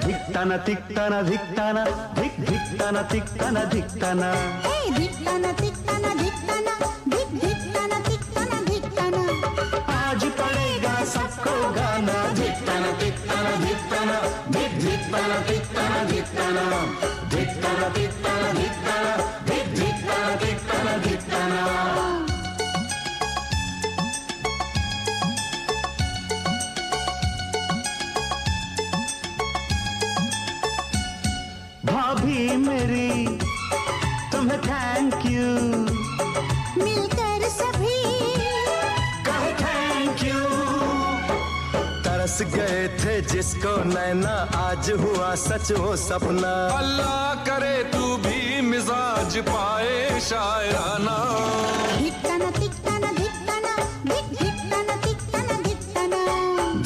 धिकताना तिकताना धिकताना धिक धिकताना तिकताना धिकताना धिकताना तिकताना धिकताना धिक धिकताना तिकताना धिकताना आज पड़ेगा सबको गाना धिकताना तिकताना धिकताना धिक धिकताना तिकताना धिकताना धिकताना तिकताना धिकताना धिक धिकताना तिकताना धिकताना। भाभी मेरी तुम्हें थैंक यू, मिलकर सभी कहे थैंक यू। तरस गए थे जिसको नैना आज हुआ सच वो सपना। अल्लाह करे तू भी मिजाज पाए शायराना। धिकताना तिकताना धिकताना धिक धिकताना तिकताना धिकताना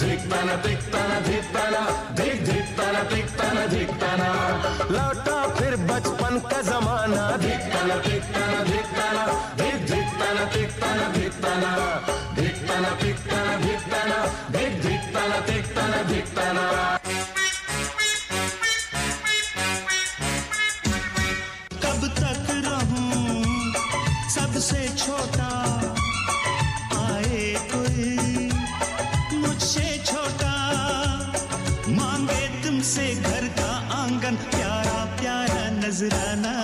धिकताना तिकताना धिकताना धिक धिकताना तिकताना धिकताना। लौटा फिर बचपन का जमाना। धिकताना तिकताना धिकताना धिक धिकताना तिकताना धिकताना धिकताना तिकताना धिकताना धिक धिकताना तिकताना धिकताना। कब तक रहूं सबसे छोटा, आए कोई मुझसे छोटा, मांगे तुमसे घर का आंगन, प्यारा प्यारा नजराना।